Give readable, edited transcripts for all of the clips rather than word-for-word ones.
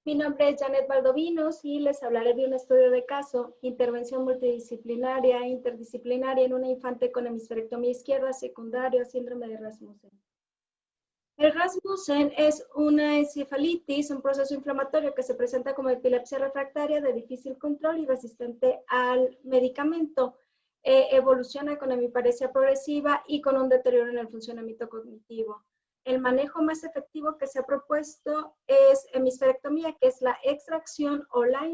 Mi nombre es Janet Valdovinos y les hablaré de un estudio de caso, intervención multidisciplinaria e interdisciplinaria en una infante con hemisferectomía izquierda secundaria, síndrome de Rasmussen. El Rasmussen es una encefalitis, un proceso inflamatorio que se presenta como epilepsia refractaria de difícil control y resistente al medicamento. Evoluciona con hemiparesia progresiva y con un deterioro en el funcionamiento cognitivo. El manejo más efectivo que se ha propuesto es hemisferectomía, que es la extracción o la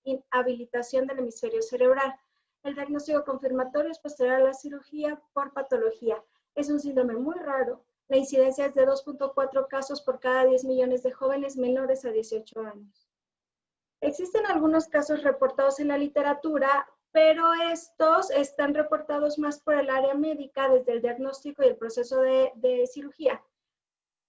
inhabilitación del hemisferio cerebral. El diagnóstico confirmatorio es posterior a la cirugía por patología. Es un síndrome muy raro. La incidencia es de 2.4 casos por cada 10 millones de jóvenes menores a 18 años. Existen algunos casos reportados en la literatura, pero estos están reportados más por el área médica desde el diagnóstico y el proceso de cirugía.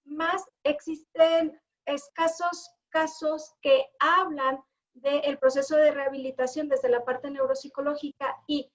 Más existen escasos casos que hablan del proceso de rehabilitación desde la parte neuropsicológica y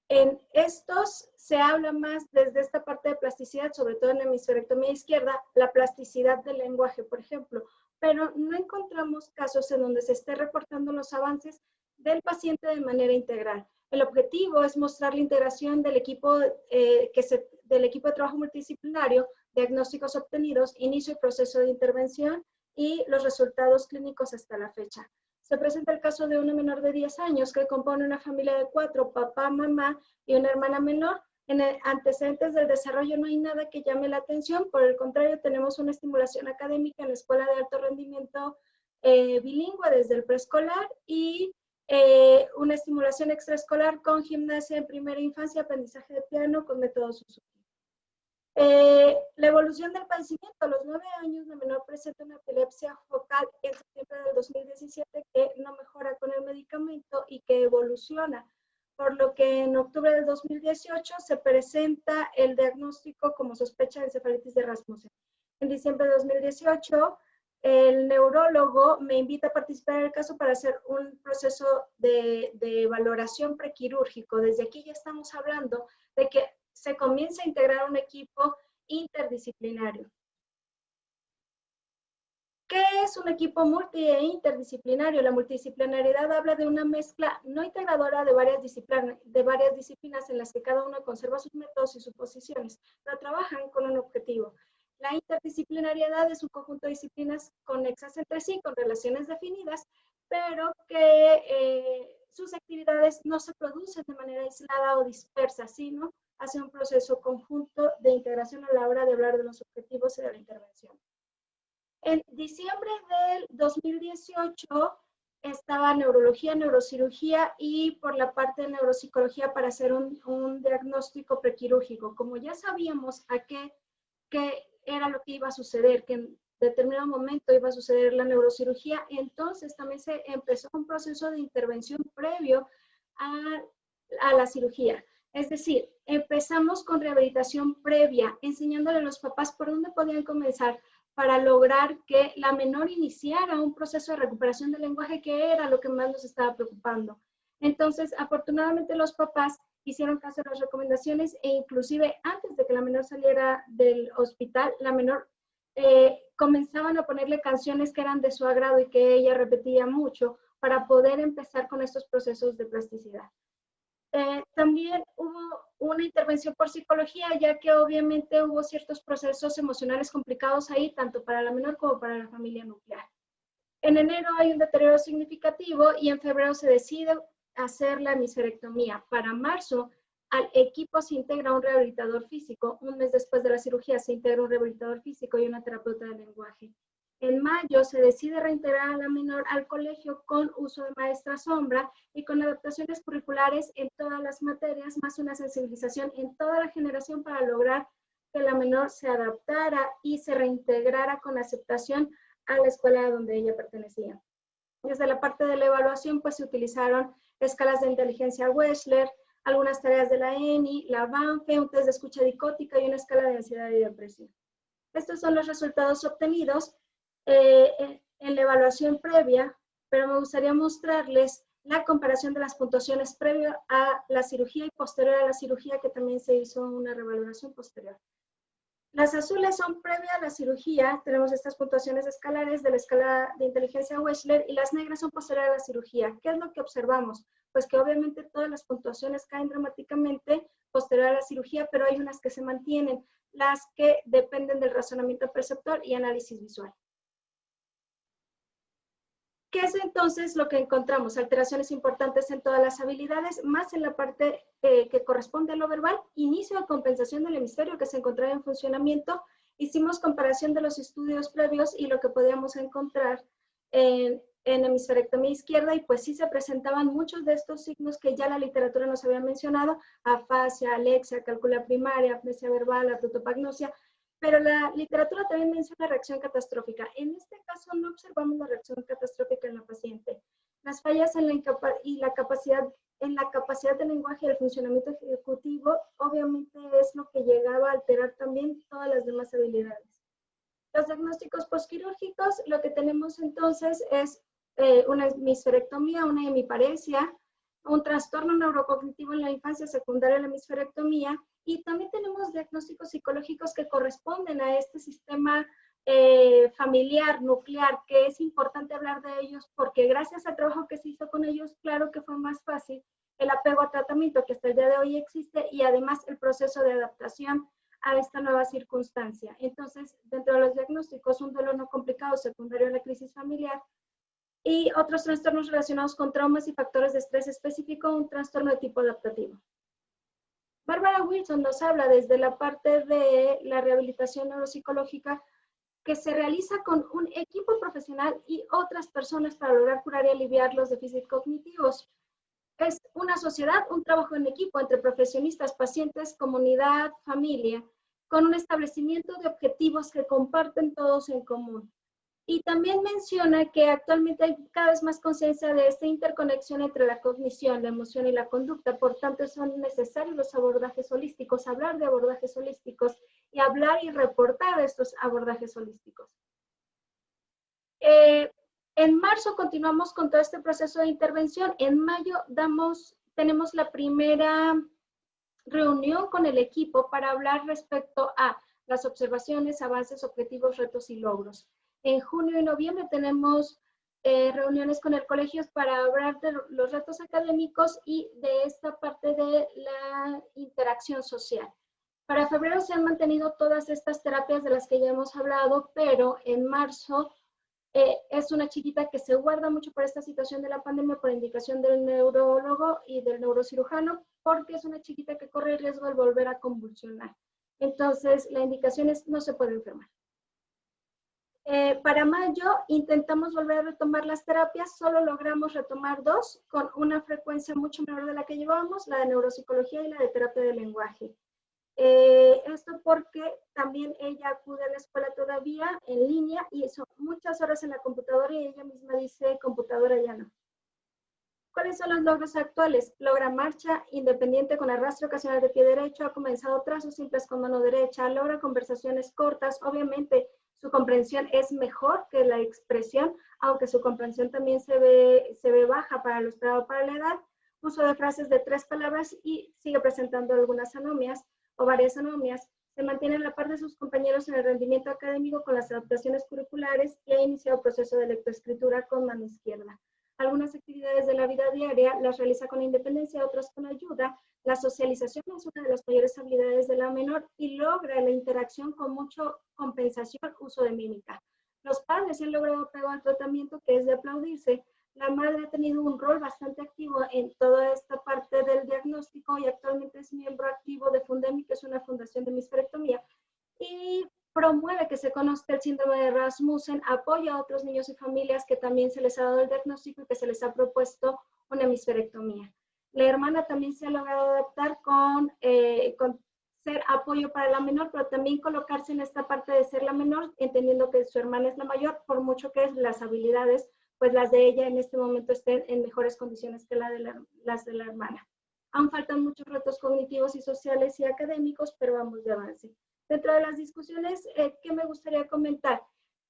en estos se habla más desde esta parte de plasticidad, sobre todo en la hemisferectomía izquierda, la plasticidad del lenguaje, por ejemplo, pero no encontramos casos en donde se esté reportando los avances del paciente de manera integral. El objetivo es mostrar la integración del equipo, del equipo de trabajo multidisciplinario, diagnósticos obtenidos, inicio y proceso de intervención y los resultados clínicos hasta la fecha. Se presenta el caso de una menor de 10 años que compone una familia de 4, papá, mamá y una hermana menor. En el antecedentes del desarrollo no hay nada que llame la atención, por el contrario, tenemos una estimulación académica en la escuela de alto rendimiento bilingüe desde el preescolar y una estimulación extraescolar con gimnasia en primera infancia, aprendizaje de piano con método Suzuki. La evolución del padecimiento. A los 9 años, la menor presenta una epilepsia focal en septiembre del 2017 que no mejora con el medicamento y que evoluciona, por lo que en octubre del 2018 se presenta el diagnóstico como sospecha de encefalitis de Rasmussen. En diciembre de 2018, el neurólogo me invita a participar en el caso para hacer un proceso de valoración prequirúrgico. Desde aquí ya estamos hablando de que se comienza a integrar un equipo interdisciplinario. ¿Qué es un equipo multi e interdisciplinario? La multidisciplinariedad habla de una mezcla no integradora de varias disciplinas en las que cada uno conserva sus métodos y sus posiciones, pero trabajan con un objetivo. La interdisciplinariedad es un conjunto de disciplinas conexas entre sí, con relaciones definidas, pero que sus actividades no se producen de manera aislada o dispersa, sino hacia un proceso conjunto de integración a la hora de hablar de los objetivos y de la intervención. En diciembre del 2018 estaba neurología, neurocirugía y por la parte de neuropsicología para hacer un diagnóstico prequirúrgico. Como ya sabíamos a qué era lo que iba a suceder, que en determinado momento iba a suceder la neurocirugía, entonces también se empezó un proceso de intervención previo a la cirugía. Es decir, empezamos con rehabilitación previa, enseñándole a los papás por dónde podían comenzar para lograr que la menor iniciara un proceso de recuperación del lenguaje, que era lo que más nos estaba preocupando. Entonces, afortunadamente los papás hicieron caso a las recomendaciones e inclusive antes de que la menor saliera del hospital, la menor comenzaban a ponerle canciones que eran de su agrado y que ella repetía mucho para poder empezar con estos procesos de plasticidad. También hubo una intervención por psicología, ya que obviamente hubo ciertos procesos emocionales complicados ahí, tanto para la menor como para la familia nuclear. En enero hay un deterioro significativo y en febrero se decide hacer la hemisferectomía. Para marzo, al equipo se integra un rehabilitador físico. Un mes después de la cirugía se integra un rehabilitador físico y una terapeuta de lenguaje. En mayo se decide reintegrar a la menor al colegio con uso de maestra sombra y con adaptaciones curriculares en todas las materias, más una sensibilización en toda la generación para lograr que la menor se adaptara y se reintegrara con aceptación a la escuela donde ella pertenecía. Desde la parte de la evaluación, pues se utilizaron escalas de inteligencia Wechsler, algunas tareas de la ENI, la Banfe, un test de escucha dicótica y una escala de ansiedad y depresión. Estos son los resultados obtenidos en la evaluación previa, pero me gustaría mostrarles la comparación de las puntuaciones previo a la cirugía y posterior a la cirugía, que también se hizo una revaloración posterior. Las azules son previa a la cirugía, tenemos estas puntuaciones escalares de la escala de inteligencia Wechsler, y las negras son posterior a la cirugía. ¿Qué es lo que observamos? Pues que obviamente todas las puntuaciones caen dramáticamente posterior a la cirugía, pero hay unas que se mantienen, las que dependen del razonamiento perceptor y análisis visual. ¿Qué es entonces lo que encontramos? Alteraciones importantes en todas las habilidades, más en la parte que corresponde a lo verbal, inicio de compensación del hemisferio que se encontraba en funcionamiento. Hicimos comparación de los estudios previos y lo que podíamos encontrar en hemisferectomía izquierda, y pues sí se presentaban muchos de estos signos que ya la literatura nos había mencionado: afasia, alexia, cálcula primaria, apnesia verbal, artrotopagnosia. Pero la literatura también menciona reacción catastrófica. En este caso no observamos la reacción catastrófica en la paciente. Las fallas en la capacidad de lenguaje y el funcionamiento ejecutivo obviamente es lo que llegaba a alterar también todas las demás habilidades. Los diagnósticos postquirúrgicos, lo que tenemos entonces es una hemisferectomía, una hemiparesia, un trastorno neurocognitivo en la infancia secundaria a la hemisferectomía, y también tenemos diagnósticos psicológicos que corresponden a este sistema familiar, nuclear, que es importante hablar de ellos porque gracias al trabajo que se hizo con ellos, claro que fue más fácil el apego a tratamiento que hasta el día de hoy existe, y además el proceso de adaptación a esta nueva circunstancia. Entonces, dentro de los diagnósticos, un dolor no complicado secundario a la crisis familiar, y otros trastornos relacionados con traumas y factores de estrés específico, un trastorno de tipo adaptativo. Bárbara Wilson nos habla desde la parte de la rehabilitación neuropsicológica que se realiza con un equipo profesional y otras personas para lograr curar y aliviar los déficits cognitivos. Es una sociedad, un trabajo en equipo entre profesionistas, pacientes, comunidad, familia, con un establecimiento de objetivos que comparten todos en común. Y también menciona que actualmente hay cada vez más conciencia de esta interconexión entre la cognición, la emoción y la conducta. Por tanto, son necesarios los abordajes holísticos, hablar de abordajes holísticos y hablar y reportar de estos abordajes holísticos. En marzo continuamos con todo este proceso de intervención. En mayo tenemos la primera reunión con el equipo para hablar respecto a las observaciones, avances, objetivos, retos y logros. En junio y noviembre tenemos reuniones con el colegio para hablar de los retos académicos y de esta parte de la interacción social. Para febrero se han mantenido todas estas terapias de las que ya hemos hablado, pero en marzo es una chiquita que se guarda mucho por esta situación de la pandemia, por indicación del neurólogo y del neurocirujano, porque es una chiquita que corre el riesgo de volver a convulsionar. Entonces, la indicación es: no se puede enfermar. Para mayo intentamos volver a retomar las terapias, solo logramos retomar 2 con una frecuencia mucho menor de la que llevábamos, la de neuropsicología y la de terapia del lenguaje. Esto porque también ella acude a la escuela todavía en línea y hizo muchas horas en la computadora, y ella misma dice: computadora ya no. ¿Cuáles son los logros actuales? Logra marcha independiente con arrastre ocasional de pie derecho, ha comenzado trazos simples con mano derecha, logra conversaciones cortas. Obviamente su comprensión es mejor que la expresión, aunque su comprensión también se ve baja para lo esperado para la edad. Uso de frases de 3 palabras y sigue presentando algunas anomias o varias anomias. Se mantiene a la par de sus compañeros en el rendimiento académico con las adaptaciones curriculares y ha iniciado proceso de lectoescritura con mano izquierda. Algunas actividades de la vida diaria las realiza con independencia, otras con ayuda. La socialización es una de las mayores habilidades de la menor y logra la interacción con mucha compensación, uso de mímica. Los padres han logrado apego al tratamiento, que es de aplaudirse. La madre ha tenido un rol bastante activo en toda esta parte del diagnóstico y actualmente es miembro activo de Fundemi, que es una fundación de hemisferectomía, y promueve que se conozca el síndrome de Rasmussen, apoya a otros niños y familias que también se les ha dado el diagnóstico y que se les ha propuesto una hemisferectomía. La hermana también se ha logrado adaptar con ser apoyo para la menor, pero también colocarse en esta parte de ser la menor, entendiendo que su hermana es la mayor, por mucho que las habilidades, pues las de ella en este momento estén en mejores condiciones que las de la hermana. Aún faltan muchos retos cognitivos y sociales y académicos, pero vamos de avance. Dentro de las discusiones, ¿qué me gustaría comentar?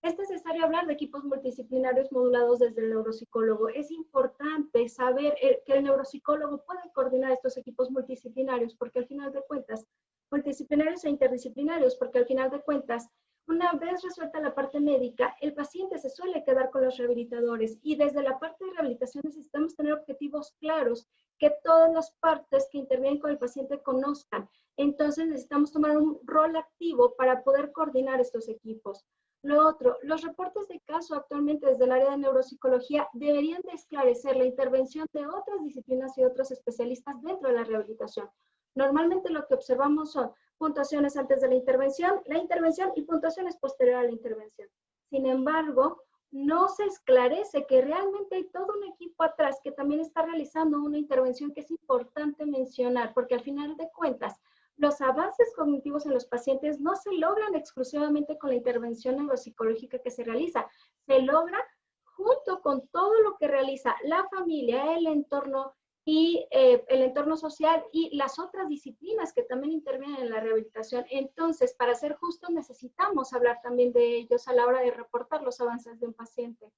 Es necesario hablar de equipos multidisciplinarios modulados desde el neuropsicólogo. Es importante saber que el neuropsicólogo puede coordinar estos equipos multidisciplinarios, porque al final de cuentas, multidisciplinarios e interdisciplinarios, porque al final de cuentas, una vez resuelta la parte médica, el paciente se suele quedar con los rehabilitadores y desde la parte de rehabilitación necesitamos tener objetivos claros que todas las partes que intervienen con el paciente conozcan. Entonces necesitamos tomar un rol activo para poder coordinar estos equipos. Lo otro, los reportes de caso actualmente desde el área de neuropsicología deberían de esclarecer la intervención de otras disciplinas y otros especialistas dentro de la rehabilitación. Normalmente lo que observamos son puntuaciones antes de la intervención y puntuaciones posterior a la intervención. Sin embargo, no se esclarece que realmente hay todo un equipo atrás que también está realizando una intervención que es importante mencionar, porque al final de cuentas, los avances cognitivos en los pacientes no se logran exclusivamente con la intervención neuropsicológica que se realiza, se logra junto con todo lo que realiza la familia, el entorno y el entorno social y las otras disciplinas que también intervienen en la rehabilitación. Entonces, para ser justos, necesitamos hablar también de ellos a la hora de reportar los avances de un paciente.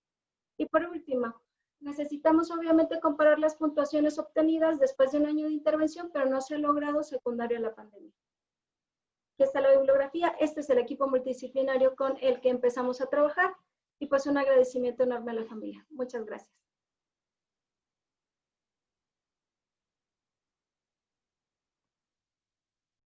Y por último, necesitamos obviamente comparar las puntuaciones obtenidas después de un año de intervención, pero no se ha logrado secundario a la pandemia. Aquí está la bibliografía. Este es el equipo multidisciplinario con el que empezamos a trabajar y pues un agradecimiento enorme a la familia. Muchas gracias.